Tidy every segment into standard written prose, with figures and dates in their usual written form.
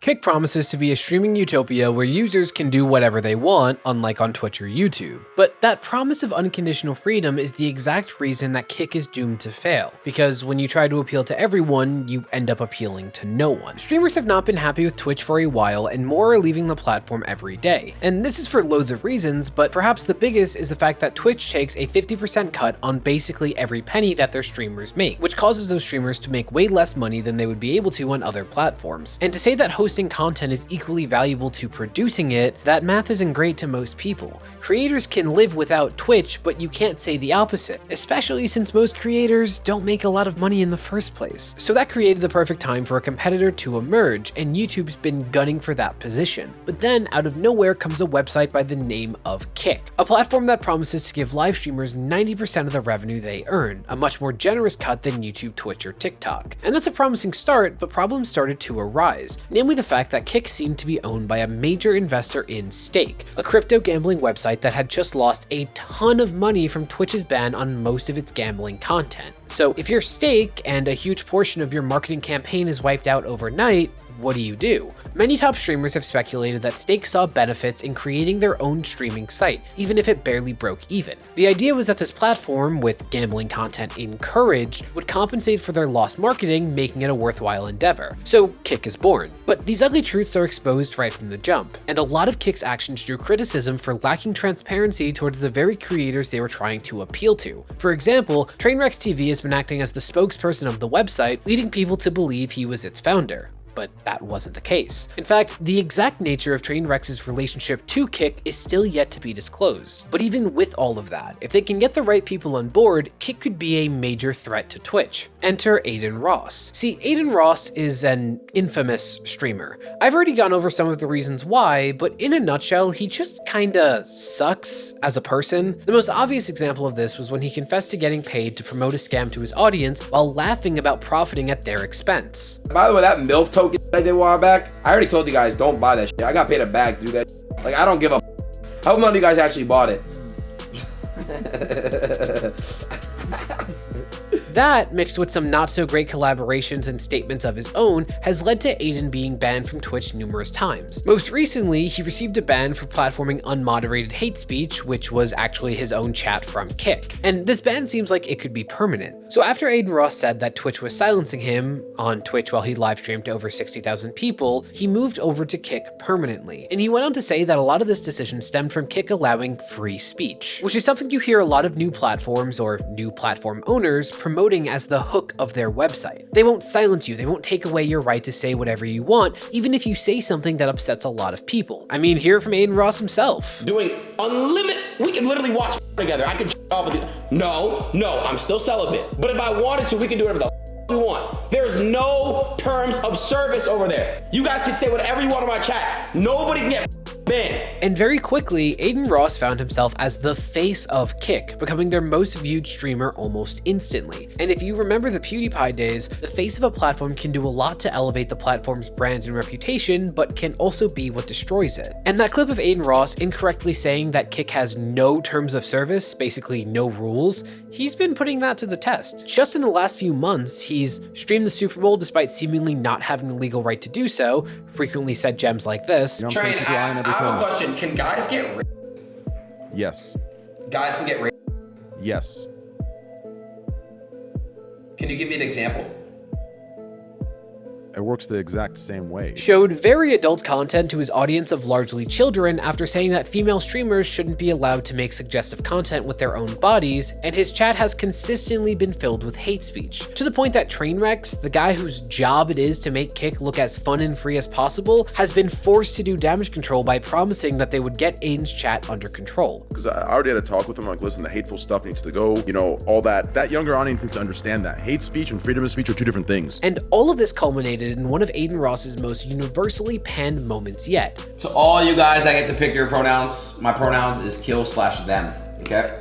Kick promises to be a streaming utopia where users can do whatever they want, unlike on Twitch or YouTube. But that promise of unconditional freedom is the exact reason that Kick is doomed to fail, because when you try to appeal to everyone, you end up appealing to no one. Streamers have not been happy with Twitch for a while, and more are leaving the platform every day. And this is for loads of reasons, but perhaps the biggest is the fact that Twitch takes a 50% cut on basically every penny that their streamers make, which causes those streamers to make way less money than they would be able to on other platforms. And to say that hosting content is equally valuable to producing it, that math isn't great to most people. Creators can live without Twitch, but you can't say the opposite, especially since most creators don't make a lot of money in the first place. So that created the perfect time for a competitor to emerge, and YouTube's been gunning for that position. But then, out of nowhere comes a website by the name of Kick, a platform that promises to give live streamers 90% of the revenue they earn, a much more generous cut than YouTube, Twitch, or TikTok. And that's a promising start, but problems started to arise, namely the fact that Kick seemed to be owned by a major investor in Stake, a crypto gambling website that had just lost a ton of money from Twitch's ban on most of its gambling content. So if you're Stake and a huge portion of your marketing campaign is wiped out overnight, what do? Many top streamers have speculated that Stake saw benefits in creating their own streaming site, even if it barely broke even. The idea was that this platform, with gambling content encouraged, would compensate for their lost marketing, making it a worthwhile endeavor. So Kick is born. But these ugly truths are exposed right from the jump, and a lot of Kick's actions drew criticism for lacking transparency towards the very creators they were trying to appeal to. For example, Trainwrecks TV has been acting as the spokesperson of the website, leading people to believe he was its founder. But that wasn't the case. In fact, the exact nature of Trainwrecks' relationship to Kick is still yet to be disclosed. But even with all of that, if they can get the right people on board, Kick could be a major threat to Twitch. Enter Adin Ross. See, Adin Ross is an infamous streamer. I've already gone over some of the reasons why, but in a nutshell, he just kinda sucks as a person. The most obvious example of this was when he confessed to getting paid to promote a scam to his audience while laughing about profiting at their expense. By the way, that MILF token I did a while back, I already told you guys don't buy that shit. I got paid a bag to do that shit. Like, I don't give a how many of you guys actually bought it? That, mixed with some not so great collaborations and statements of his own, has led to Adin being banned from Twitch numerous times. Most recently, he received a ban for platforming unmoderated hate speech, which was actually his own chat from Kick. And this ban seems like it could be permanent. So after Adin Ross said that Twitch was silencing him on Twitch while he live streamed to over 60,000 people, he moved over to Kick permanently. And he went on to say that a lot of this decision stemmed from Kick allowing free speech, which is something you hear a lot of new platforms or new platform owners promoting as the hook of their website. They won't silence you, they won't take away your right to say whatever you want, even if you say something that upsets a lot of people. I mean, hear from Adin Ross himself. Doing unlimited, we can literally watch together. I can off of the, no, I'm still celibate. But if I wanted to, we can do whatever the we want. There's no terms of service over there. You guys can say whatever you want in my chat. Nobody can get banned. And very quickly, Adin Ross found himself as the face of Kick, becoming their most viewed streamer almost instantly. And if you remember the PewDiePie days, the face of a platform can do a lot to elevate the platform's brand and reputation, but can also be what destroys it. And that clip of Adin Ross incorrectly saying that Kick has no terms of service, basically no rules, he's been putting that to the test. Just in the last few months, he's streamed the Super Bowl despite seemingly not having the legal right to do so, frequently said gems like this. Train, I have a question. Can guys get raped? Yes. Guys can get raped? Yes. Can you give me an example? It works the exact same way. Showed very adult content to his audience of largely children after saying that female streamers shouldn't be allowed to make suggestive content with their own bodies, and his chat has consistently been filled with hate speech. To the point that Trainwrecks, the guy whose job it is to make Kick look as fun and free as possible, has been forced to do damage control by promising that they would get Adin's chat under control. Because I already had a talk with him, like, listen, the hateful stuff needs to go, you know, all that. That younger audience needs to understand that hate speech and freedom of speech are two different things. And all of this culminated in one of Adin Ross's most universally panned moments yet. To all you guys that get to pick your pronouns, my pronouns is kill/them, okay?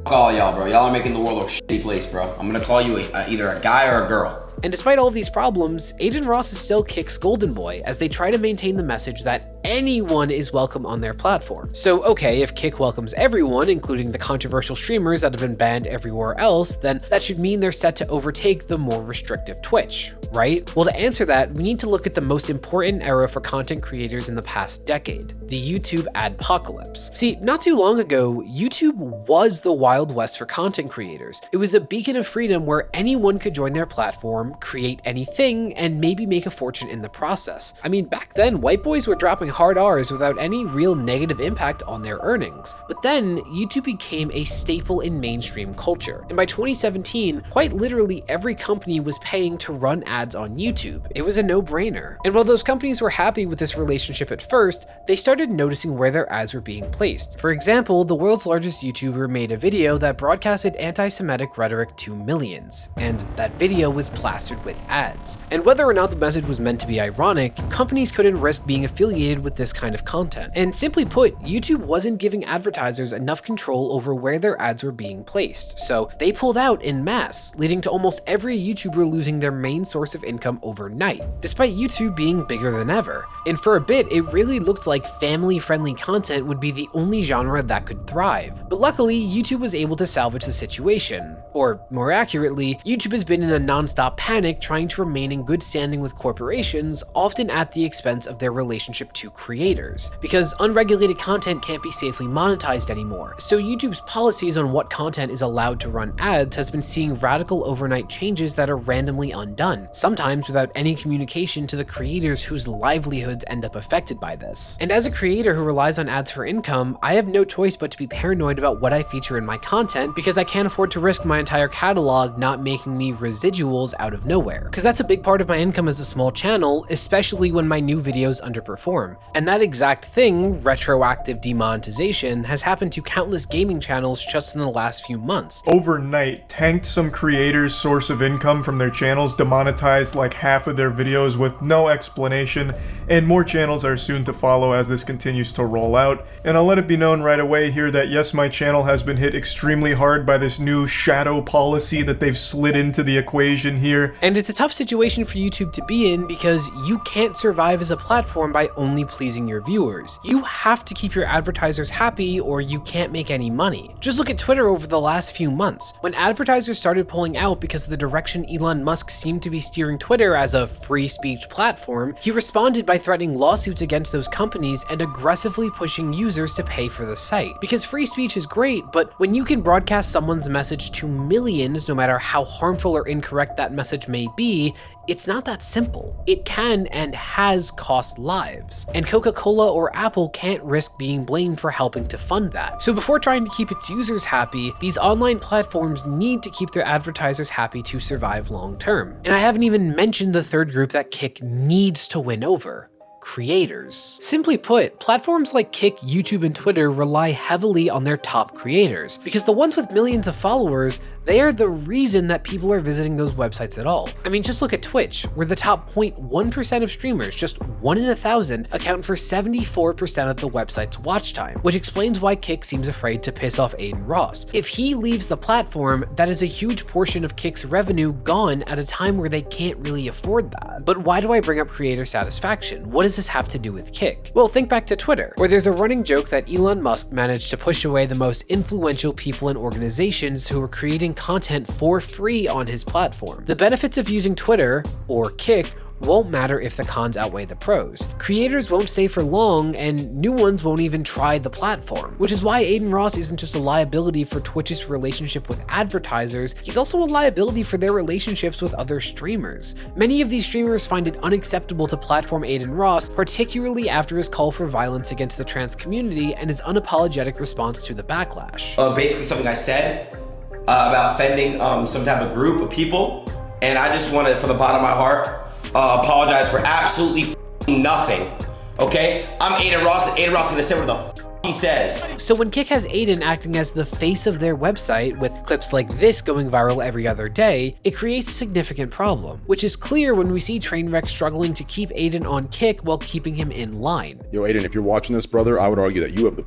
Fuck all y'all, bro. Y'all are making the world a shitty place, bro. I'm gonna call you either a guy or a girl. And despite all of these problems, Adin Ross is still Kick's golden boy as they try to maintain the message that anyone is welcome on their platform. So okay, if Kick welcomes everyone, including the controversial streamers that have been banned everywhere else, then that should mean they're set to overtake the more restrictive Twitch, right? Well, to answer that, we need to look at the most important era for content creators in the past decade, the YouTube Adpocalypse. See, not too long ago, YouTube was the Wild West for content creators. It was a beacon of freedom where anyone could join their platform, create anything, and maybe make a fortune in the process. I mean, back then, white boys were dropping hard Rs without any real negative impact on their earnings. But then, YouTube became a staple in mainstream culture. And by 2017, quite literally every company was paying to run ads on YouTube. It was a no-brainer. And while those companies were happy with this relationship at first, they started noticing where their ads were being placed. For example, the world's largest YouTuber made a video that broadcasted anti-Semitic rhetoric to millions, and that video was plastered with ads. And whether or not the message was meant to be ironic, companies couldn't risk being affiliated with this kind of content. And simply put, YouTube wasn't giving advertisers enough control over where their ads were being placed, so they pulled out en masse, leading to almost every YouTuber losing their main source of income overnight, despite YouTube being bigger than ever. And for a bit, it really looked like family-friendly content would be the only genre that could thrive. But luckily, YouTube was able to salvage the situation. Or more accurately, YouTube has been in a non-stop panic trying to remain in good standing with corporations, often at the expense of their relationship to creators. Because unregulated content can't be safely monetized anymore. So YouTube's policies on what content is allowed to run ads has been seeing radical overnight changes that are randomly undone, sometimes without any communication to the creators whose livelihoods end up affected by this. And as a creator who relies on ads for income, I have no choice but to be paranoid about what I feature in my content because I can't afford to risk my entire catalog not making me residuals out of nowhere. Because that's a big part of my income as a small channel, especially when my new videos underperform. And that exact thing, retroactive demonetization, has happened to countless gaming channels just in the last few months. Overnight, tanked some creators' source of income from their channels, demonetized like half of their videos with no explanation, and more channels are soon to follow as this continues to roll out. And I'll let it be known right away here that yes, my channel has been hit extremely hard by this new shadow policy that they've slid into the equation here. And it's a tough situation for YouTube to be in because you can't survive as a platform by only pleasing your viewers. You have to keep your advertisers happy or you can't make any money. Just look at Twitter over the last few months. When advertisers started pulling out because of the direction Elon Musk seemed to be steering Twitter as a free speech platform, he responded by threatening lawsuits against those companies and aggressively pushing users to pay for the site. Because free speech is great, but when you can broadcast someone's message to millions, no matter how harmful or incorrect that message may be, it's not that simple. It can and has cost lives. And Coca-Cola or Apple can't risk being blamed for helping to fund that. So before trying to keep its users happy, these online platforms need to keep their advertisers happy to survive long term. And I haven't even mentioned the third group that Kick needs to win over: creators. Simply put, platforms like Kick, YouTube, and Twitter rely heavily on their top creators, because the ones with millions of followers, they are the reason that people are visiting those websites at all. I mean, just look at Twitch, where the top 0.1% of streamers, just 1 in 1,000, account for 74% of the website's watch time, which explains why Kick seems afraid to piss off Adin Ross. If he leaves the platform, that is a huge portion of Kick's revenue gone at a time where they can't really afford that. But why do I bring up creator satisfaction? What does this have to do with Kick? Well, think back to Twitter, where there's a running joke that Elon Musk managed to push away the most influential people and organizations who were creating content for free on his platform. The benefits of using Twitter, or Kick, won't matter if the cons outweigh the pros. Creators won't stay for long, and new ones won't even try the platform, which is why Adin Ross isn't just a liability for Twitch's relationship with advertisers, he's also a liability for their relationships with other streamers. Many of these streamers find it unacceptable to platform Adin Ross, particularly after his call for violence against the trans community and his unapologetic response to the backlash. Basically something I said about offending some type of group of people, and I just want to, from the bottom of my heart, apologize for absolutely nothing. Okay? I'm Adin Ross, and Adin Ross is gonna say what the he says. So when Kick has Adin acting as the face of their website, with clips like this going viral every other day, it creates a significant problem, which is clear when we see Trainwreck struggling to keep Adin on Kick while keeping him in line. Yo, Adin, if you're watching this, brother, I would argue that you have the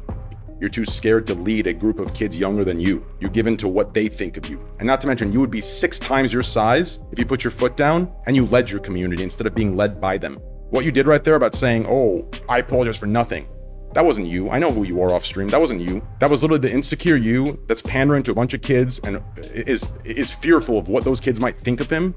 You're too scared to lead a group of kids younger than you. You're given to what they think of you. And not to mention, you would be 6 times your size if you put your foot down and you led your community instead of being led by them. What you did right there about saying, oh, I apologize for nothing. That wasn't you. I know who you are off stream. That wasn't you. That was literally the insecure you that's pandering to a bunch of kids and is fearful of what those kids might think of him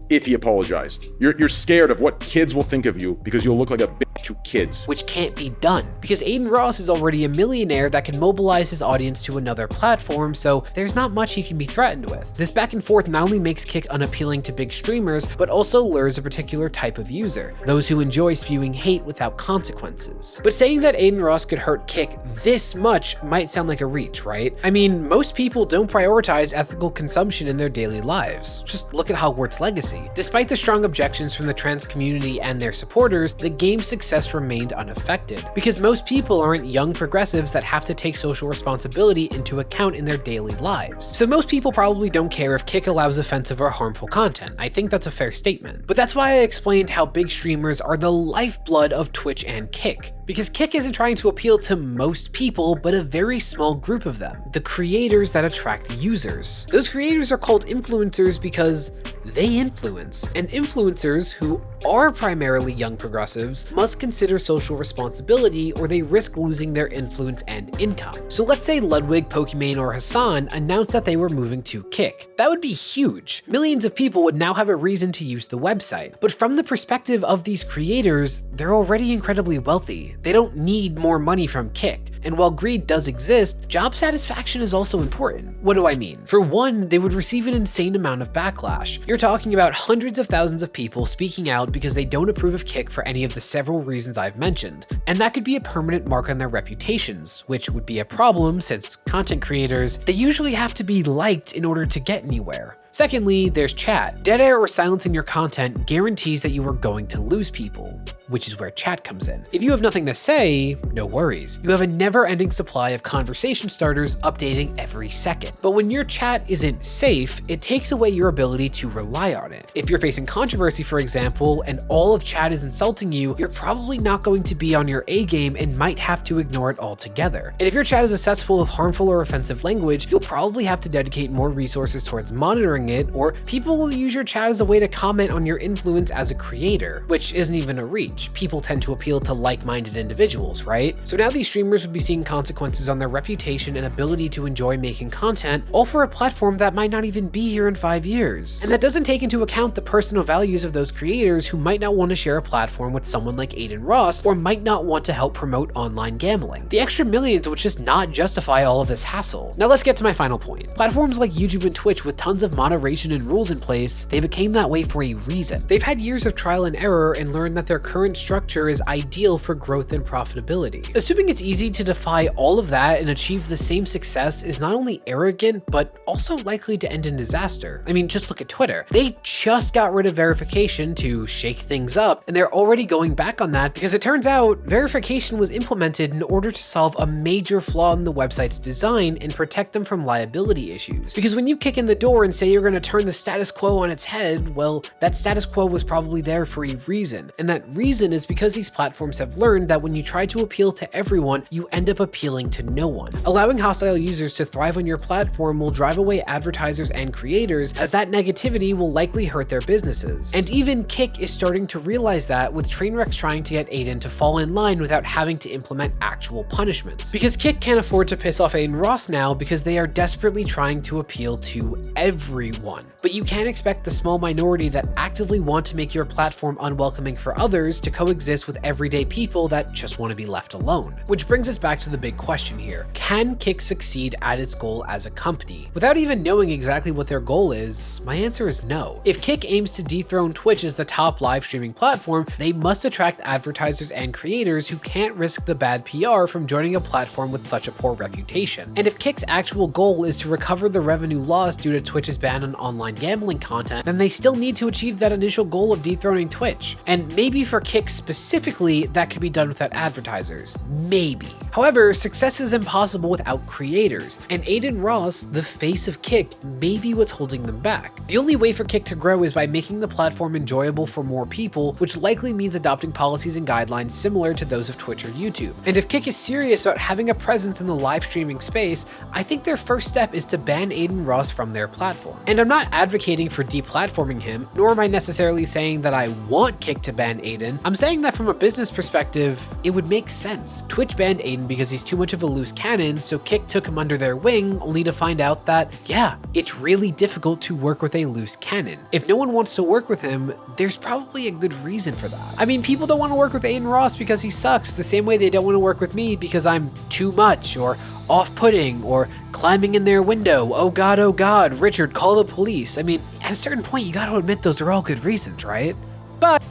if he apologized. You're scared of what kids will think of you because you'll look like a bitch to kids. Which can't be done, because Adin Ross is already a millionaire that can mobilize his audience to another platform, so there's not much he can be threatened with. This back and forth not only makes Kick unappealing to big streamers, but also lures a particular type of user, those who enjoy spewing hate without consequences. But saying that Adin Ross could hurt Kick this much might sound like a reach, right? I mean, most people don't prioritize ethical consumption in their daily lives. Just look at Hogwarts Legacy. Despite the strong objections from the trans community and their supporters, the game's success remained unaffected, because most people aren't young progressives that have to take social responsibility into account in their daily lives. So most people probably don't care if Kick allows offensive or harmful content. I think that's a fair statement. But that's why I explained how big streamers are the lifeblood of Twitch and Kick. Because Kick isn't trying to appeal to most people, but a very small group of them, the creators that attract users. Those creators are called influencers because they influence, and influencers who are primarily young progressives must consider social responsibility or they risk losing their influence and income. So let's say Ludwig, Pokimane, or Hassan announced that they were moving to Kick. That would be huge. Millions of people would now have a reason to use the website. But from the perspective of these creators, they're already incredibly wealthy. They don't need more money from Kick. And while greed does exist, job satisfaction is also important. What do I mean? For one, they would receive an insane amount of backlash. You're talking about hundreds of thousands of people speaking out because they don't approve of Kick for any of the several reasons I've mentioned. And that could be a permanent mark on their reputations, which would be a problem since content creators, they usually have to be liked in order to get anywhere. Secondly, there's chat. Dead air or silence in your content guarantees that you are going to lose people, which is where chat comes in. If you have nothing to say, no worries. You have a never-ending supply of conversation starters updating every second. But when your chat isn't safe, it takes away your ability to rely on it. If you're facing controversy, for example, and all of chat is insulting you, you're probably not going to be on your A game and might have to ignore it altogether. And if your chat is a cesspool of harmful or offensive language, you'll probably have to dedicate more resources towards monitoring it, or people will use your chat as a way to comment on your influence as a creator, which isn't even a reach. People tend to appeal to like-minded individuals, right? So now these streamers would be seeing consequences on their reputation and ability to enjoy making content, all for a platform that might not even be here in 5 years. And that doesn't take into account the personal values of those creators who might not want to share a platform with someone like Adin Ross, or might not want to help promote online gambling. The extra millions would just not justify all of this hassle. Now let's get to my final point. Platforms like YouTube and Twitch with tons of moderation and rules in place, they became that way for a reason. They've had years of trial and error and learned that their current structure is ideal for growth and profitability. Assuming it's easy to defy all of that and achieve the same success is not only arrogant, but also likely to end in disaster. I mean, just look at Twitter. They just got rid of verification to shake things up, and they're already going back on that because it turns out verification was implemented in order to solve a major flaw in the website's design and protect them from liability issues. Because when you kick in the door and say you're going to turn the status quo on its head, well, that status quo was probably there for a reason. And that reason is because these platforms have learned that when you try to appeal to everyone, you end up appealing to no one. Allowing hostile users to thrive on your platform will drive away advertisers and creators, as that negativity will likely hurt their businesses. And even Kick is starting to realize that, with Trainwrecks trying to get Adin to fall in line without having to implement actual punishments. Because Kick can't afford to piss off Adin Ross now because they are desperately trying to appeal to everyone. But you can't expect the small minority that actively want to make your platform unwelcoming for others to coexist with everyday people that just want to be left alone. Which brings us back to the big question here. Can Kick succeed at its goal as a company? Without even knowing exactly what their goal is, my answer is no. If Kick aims to dethrone Twitch as the top live streaming platform, they must attract advertisers and creators who can't risk the bad PR from joining a platform with such a poor reputation. And if Kick's actual goal is to recover the revenue lost due to Twitch's ban spend on online gambling content, then they still need to achieve that initial goal of dethroning Twitch. And maybe for Kick specifically, that could be done without advertisers. Maybe. However, success is impossible without creators, and Adin Ross, the face of Kick, may be what's holding them back. The only way for Kick to grow is by making the platform enjoyable for more people, which likely means adopting policies and guidelines similar to those of Twitch or YouTube. And if Kick is serious about having a presence in the live streaming space, I think their first step is to ban Adin Ross from their platform. And I'm not advocating for deplatforming him, nor am I necessarily saying that I want Kick to ban Adin. I'm saying that from a business perspective, it would make sense. Twitch banned Adin because he's too much of a loose cannon, so Kick took him under their wing, only to find out that, yeah, it's really difficult to work with a loose cannon. If no one wants to work with him, there's probably a good reason for that. I mean, people don't want to work with Adin Ross because he sucks, the same way they don't want to work with me because I'm too much, or off-putting, or climbing in their window. Oh God, Richard, call the police. I mean, at a certain point, you gotta admit those are all good reasons, right? But